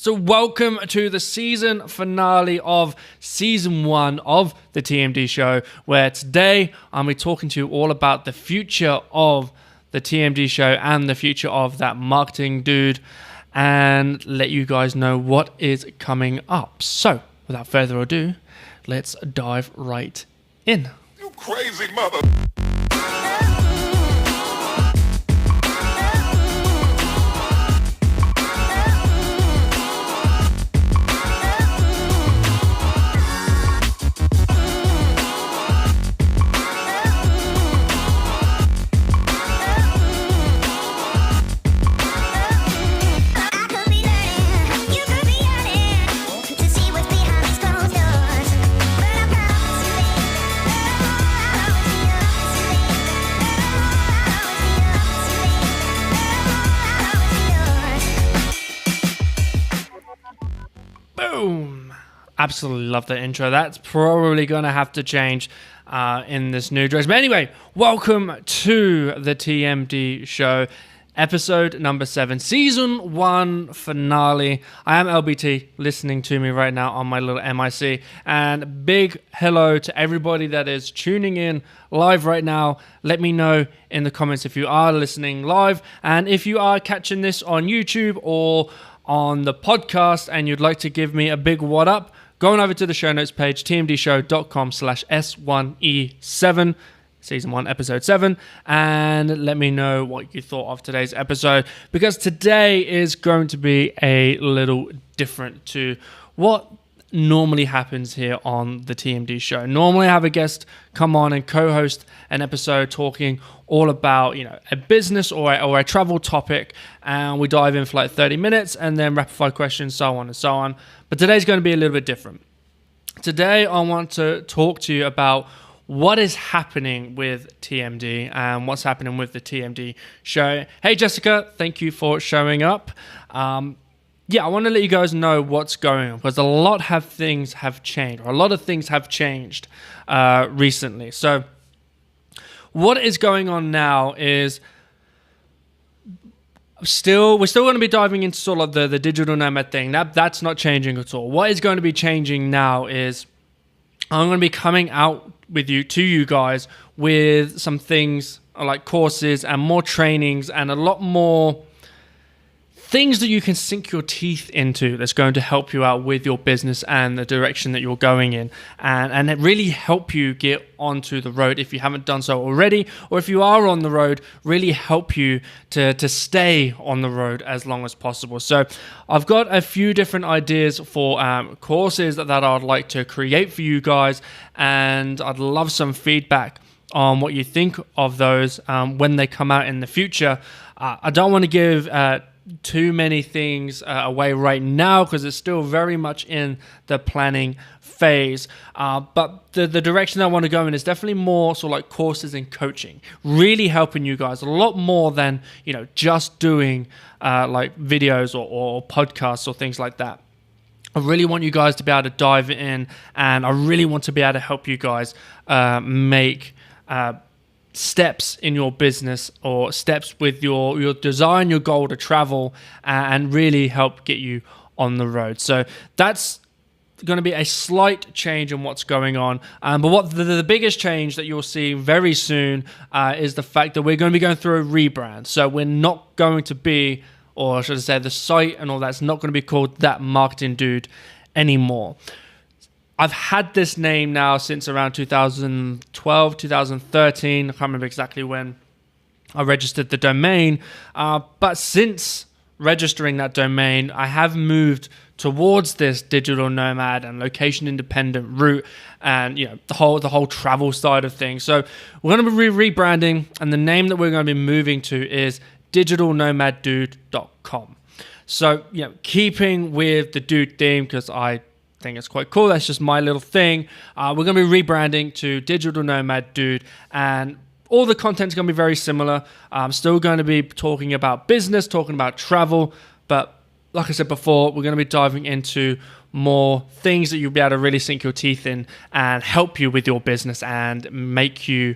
So welcome to the season finale of season 1 of the TMD Show, where today I'll be talking to you all about the future of the TMD Show and the future of that marketing dude, and let you guys know what is coming up. So without further ado, let's dive right in. You crazy mother... Boom! Absolutely love that intro. That's probably going to have to change in this new dress. But anyway, welcome to the TMD Show, episode number 7, season 1 finale. I am LBT, listening to me right now on my little MIC. And big hello to everybody that is tuning in live right now. Let me know in the comments if you are listening live. And if you are catching this on YouTube or on the podcast and you'd like to give me a big what up, go on over to the show notes page, tmdshow.com/S1E7, season 1, episode 7, and let me know what you thought of today's episode, because today is going to be a little different to what normally happens here on the TMD Show. Normally I have a guest come on and co-host an episode talking all about, a business or a travel topic, and we dive in for like 30 minutes and then rapid fire questions, so on and so on. But today's going to be a little bit different. Today I want to talk to you about what is happening with TMD and what's happening with the TMD Show. Hey Jessica, thank you for showing up. I want to let you guys know what's going on, because a lot of things have changed recently. So what is going on now is we're still going to be diving into sort of the digital nomad thing. That's not changing at all. What is going to be changing now is I'm going to be coming out to you guys with some things like courses and more trainings and a lot more things that you can sink your teeth into that's going to help you out with your business and the direction that you're going in, and it really help you get onto the road if you haven't done so already, or if you are on the road, really help you to stay on the road as long as possible. So I've got a few different ideas for courses that I'd like to create for you guys, and I'd love some feedback on what you think of those when they come out in the future. I don't want to give too many things away right now, because it's still very much in the planning phase, but the direction I want to go in is definitely more sort of like courses and coaching, really helping you guys a lot more than just doing like videos or podcasts or things like that. I really want you guys to be able to dive in, and I really want to be able to help you guys make steps in your business, or steps with your desire and your goal to travel, and really help get you on the road. So that's going to be a slight change in what's going on. But what the biggest change that you'll see very soon is the fact that we're going to be going through a rebrand. So we're not going to be, or should I say, the site and all that's not going to be called That Marketing Dude anymore. I've had this name now since around 2012, 2013. I can't remember exactly when I registered the domain. But since registering that domain, I have moved towards this digital nomad and location independent route, and the whole travel side of things. So we're going to be rebranding, and the name that we're going to be moving to is digitalnomaddude.com. So keeping with the dude theme, because I think it's quite cool. That's just my little thing. We're going to be rebranding to Digital Nomad Dude, and all the content's going to be very similar. I'm still going to be talking about business, talking about travel, but like I said before, we're going to be diving into more things that you'll be able to really sink your teeth in and help you with your business and to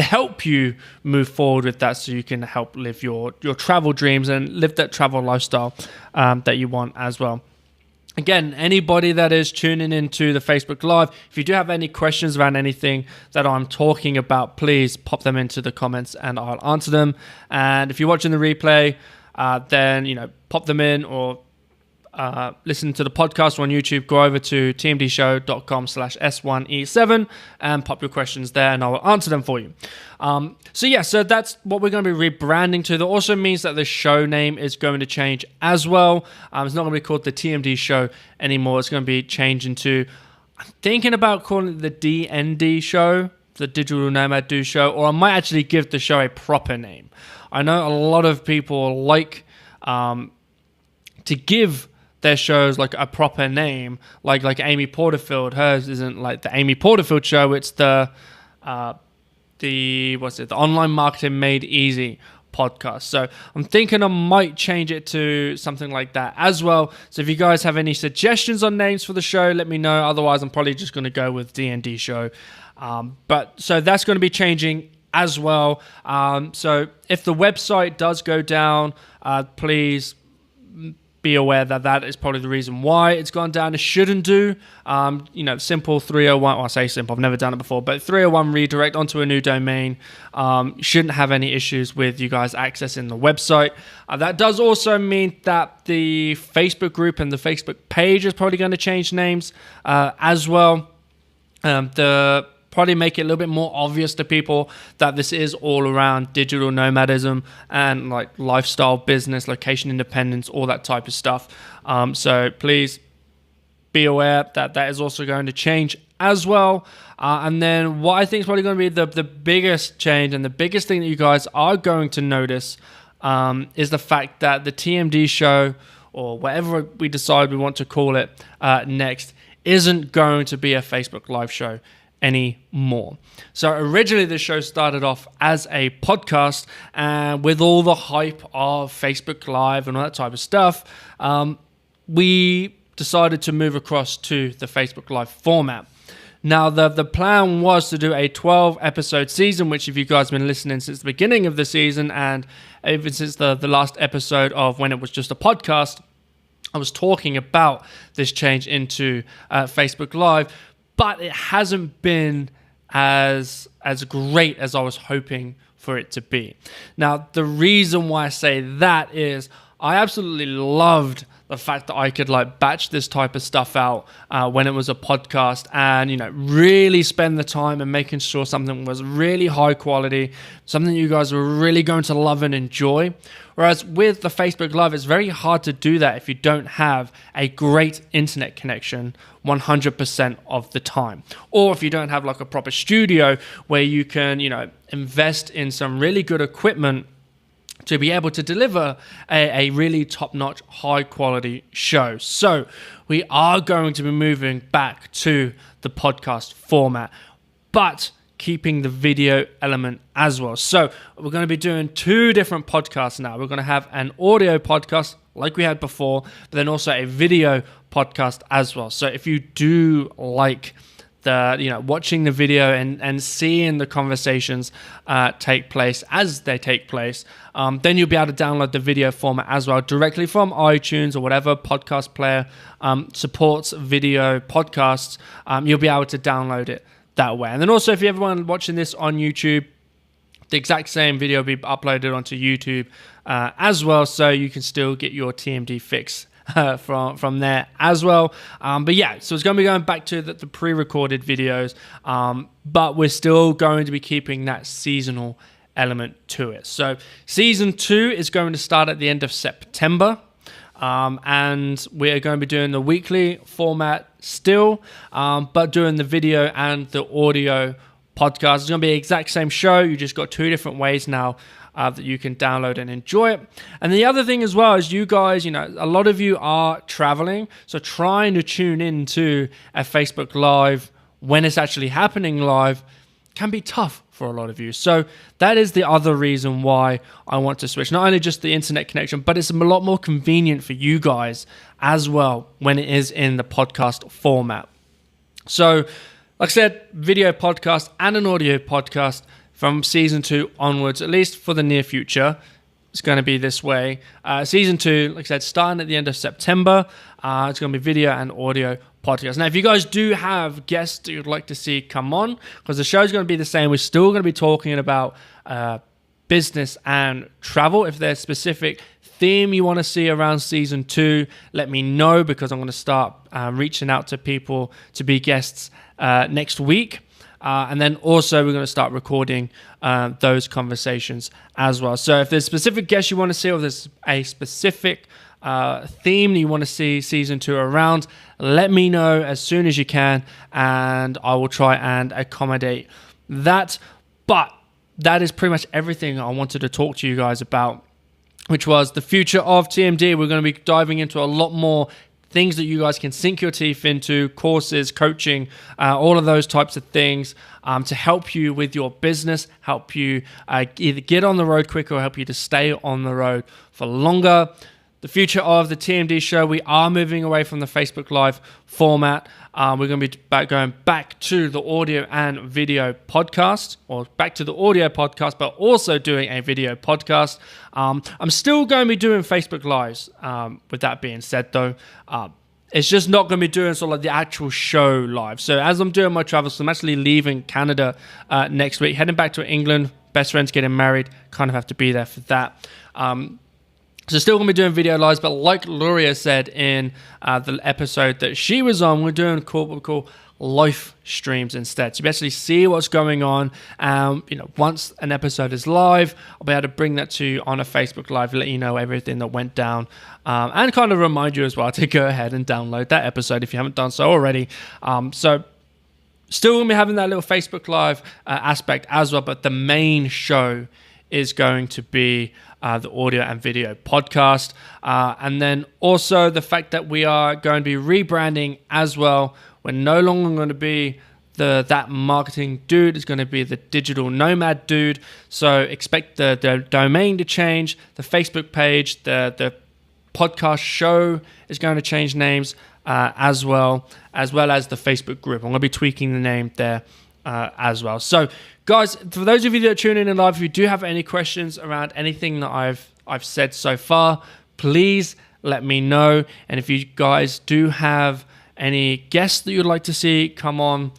help you move forward with that, so you can help live your travel dreams and live that travel lifestyle that you want as well. Again, anybody that is tuning into the Facebook Live, if you do have any questions around anything that I'm talking about, please pop them into the comments and I'll answer them. And if you're watching the replay, then pop them in, or listen to the podcast on YouTube. Go over to tmdshow.com/S1E7 and pop your questions there, and I will answer them for you. So that's what we're going to be rebranding to. That also means that the show name is going to change as well. It's not going to be called the TMD Show anymore. It's going to be changing to, I'm thinking about calling it the DND Show, the Digital Nomad Do Show, or I might actually give the show a proper name. I know a lot of people like to give their shows like a proper name, like Amy Porterfield. Hers isn't like the Amy Porterfield Show. It's the Online Marketing Made Easy podcast. So I'm thinking I might change it to something like that as well. So if you guys have any suggestions on names for the show, let me know. Otherwise, I'm probably just going to go with D&D Show. So that's going to be changing as well. So if the website does go down, please be aware that is probably the reason why it's gone down. It shouldn't do. Simple 301, well, I say simple, I've never done it before, but 301 redirect onto a new domain. Shouldn't have any issues with you guys accessing the website. That does also mean that the Facebook group and the Facebook page is probably going to change names as well. Probably make it a little bit more obvious to people that this is all around digital nomadism and like lifestyle, business, location independence, all that type of stuff. So please be aware that is also going to change as well. And then what I think is probably going to be the biggest change and the biggest thing that you guys are going to notice is the fact that the TMD Show, or whatever we decide we want to call it next, isn't going to be a Facebook Live show anymore. So originally the show started off as a podcast, and with all the hype of Facebook Live and all that type of stuff, we decided to move across to the Facebook Live format. Now the plan was to do a 12 episode season, which if you guys have been listening since the beginning of the season and even since the last episode of when it was just a podcast, I was talking about this change into Facebook Live. But it hasn't been as great as I was hoping for it to be. Now, the reason why I say that is I absolutely loved the fact that I could like batch this type of stuff out when it was a podcast, and really spend the time and making sure something was really high quality, something you guys were really going to love and enjoy. Whereas with the Facebook Live, it's very hard to do that if you don't have a great internet connection 100% of the time, or if you don't have like a proper studio where you can invest in some really good equipment to be able to deliver a really top-notch, high-quality show. So we are going to be moving back to the podcast format, but keeping the video element as well. So we're going to be doing two different podcasts now. We're going to have an audio podcast like we had before, but then also a video podcast as well. So if you do like watching the video and seeing the conversations take place as they take place, then you'll be able to download the video format as well directly from iTunes or whatever podcast player supports video podcasts. You'll be able to download it that way. And then also, if you're everyone watching this on YouTube, the exact same video will be uploaded onto YouTube as well, so you can still get your TMD fix from there as well. But yeah, so it's going to be going back to the pre-recorded videos, but we're still going to be keeping that seasonal element to it. So season 2 is going to start at the end of September, and we're going to be doing the weekly format still, but doing the video and the audio podcast. It's going to be the exact same show. You just got two different ways now that you can download and enjoy it. And the other thing as well is you guys, a lot of you are traveling, so trying to tune into a Facebook Live when it's actually happening live can be tough for a lot of you. So that is the other reason why I want to switch. Not only just the internet connection, but it's a lot more convenient for you guys as well when it is in the podcast format. So like I said, video podcast and an audio podcast from season 2 onwards, at least for the near future. It's going to be this way. Season 2, like I said, starting at the end of September. It's going to be video and audio podcast. Now, if you guys do have guests that you'd like to see come on, because the show's going to be the same, we're still going to be talking about business and travel. If there's a specific theme you want to see around season 2, let me know, because I'm going to start reaching out to people to be guests next week. And then also we're going to start recording those conversations as well. So if there's specific guests you want to see, or if there's a specific theme that you want to see season 2 around, let me know as soon as you can, and I will try and accommodate that. But that is pretty much everything I wanted to talk to you guys about, which was the future of TMD. We're going to be diving into a lot more things that you guys can sink your teeth into, courses, coaching, all of those types of things to help you with your business, help you either get on the road quicker or help you to stay on the road for longer. The future of the TMD show, we are moving away from the Facebook Live format. We're going to be going back to the audio and video podcast, or back to the audio podcast, but also doing a video podcast. I'm still going to be doing Facebook Lives. With that being said, though, it's just not going to be doing sort of like the actual show live. So as I'm doing my travels, so I'm actually leaving Canada next week, heading back to England. Best friend's getting married. Kind of have to be there for that. So still going to be doing video lives, but like Luria said in the episode that she was on, we're doing what we call live streams instead. So you actually see what's going on. Once an episode is live, I'll be able to bring that to you on a Facebook Live, let you know everything that went down, and kind of remind you as well to go ahead and download that episode if you haven't done so already. So still going to be having that little Facebook Live aspect as well, but the main show is going to be the audio and video podcast. And then also the fact that we are going to be rebranding as well. We're no longer going to be that marketing dude. It's going to be the digital nomad dude. So expect the domain to change, the Facebook page, the podcast show is going to change names as well as the Facebook group. I'm going to be tweaking the name there as well. So guys, for those of you that are tuning in live, if you do have any questions around anything that I've said so far, please let me know. And if you guys do have any guests that you'd like to see come on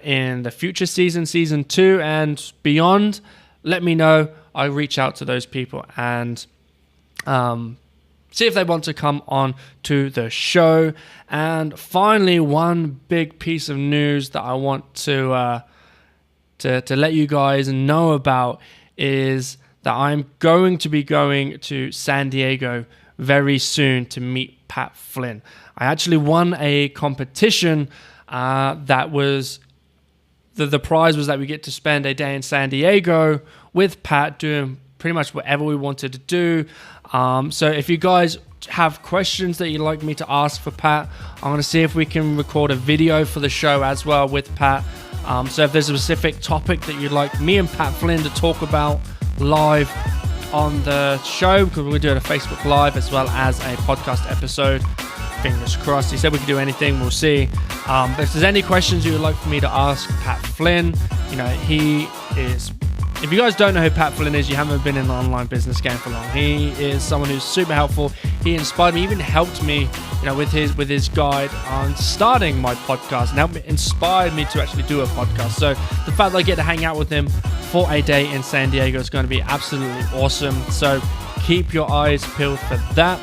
in the future season 2 and beyond, let me know. I'll reach out to those people and see if they want to come on to the show. And finally, one big piece of news that I want to let you guys know about is that I'm going to be going to San Diego very soon to meet Pat Flynn. I actually won a competition that was, the prize was that we get to spend a day in San Diego with Pat doing pretty much whatever we wanted to do. So if you guys have questions that you'd like me to ask for Pat, I'm going to see if we can record a video for the show as well with Pat. So if there's a specific topic that you'd like me and Pat Flynn to talk about live on the show, because we're doing a Facebook Live as well as a podcast episode, fingers crossed. He said we could do anything, we'll see. But if there's any questions you would like for me to ask Pat Flynn, he is... If you guys don't know who Pat Flynn is, you haven't been in the online business game for long. He is someone who's super helpful. He inspired me, even helped me, with his guide on starting my podcast, and inspired me to actually do a podcast. So the fact that I get to hang out with him for a day in San Diego is going to be absolutely awesome. So keep your eyes peeled for that.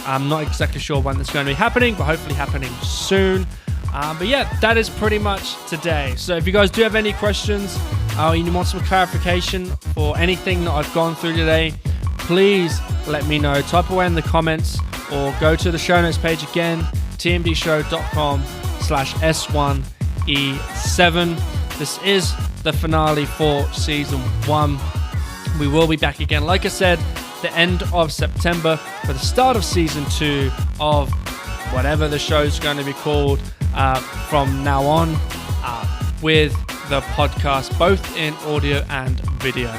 I'm not exactly sure when that's going to be happening, but hopefully happening soon. But yeah, that is pretty much today. So if you guys do have any questions, you want some clarification for anything that I've gone through today, please let me know. Type away in the comments or go to the show notes page again, tmdshow.com/S1E7. This is the finale for season 1. We will be back again, like I said, the end of September for the start of season 2 of whatever the show's going to be called from now on, with the podcast, both in audio and video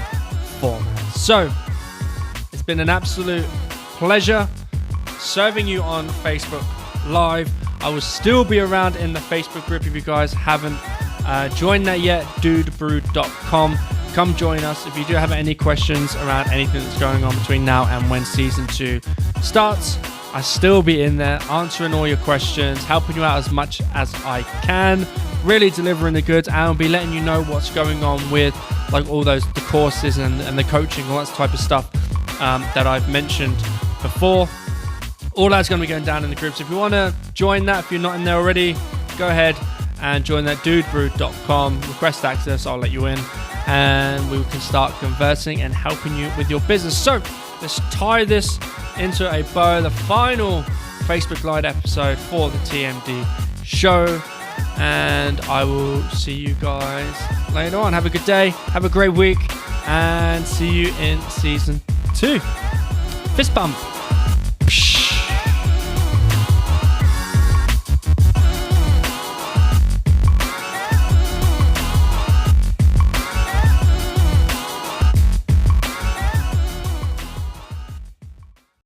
format. So it's been an absolute pleasure serving you on Facebook Live. I will still be around in the Facebook group if you guys haven't joined that yet, dudebrew.com. Come join us if you do have any questions around anything that's going on between now and when season 2 starts. I still be in there answering all your questions, helping you out as much as I can, really delivering the goods, and I'll be letting you know what's going on with like all the courses and the coaching, all that type of stuff that I've mentioned before. All that's going to be going down in the groups. If you want to join that, if you're not in there already, go ahead and join that, dudebrew.com. Request access, I'll let you in, and we can start conversing and helping you with your business. So let's tie this into a bow, the final Facebook Live episode for the TMD Show, and I will see you guys later on. Have a good day, have a great week, and see you in season 2. Fist bump.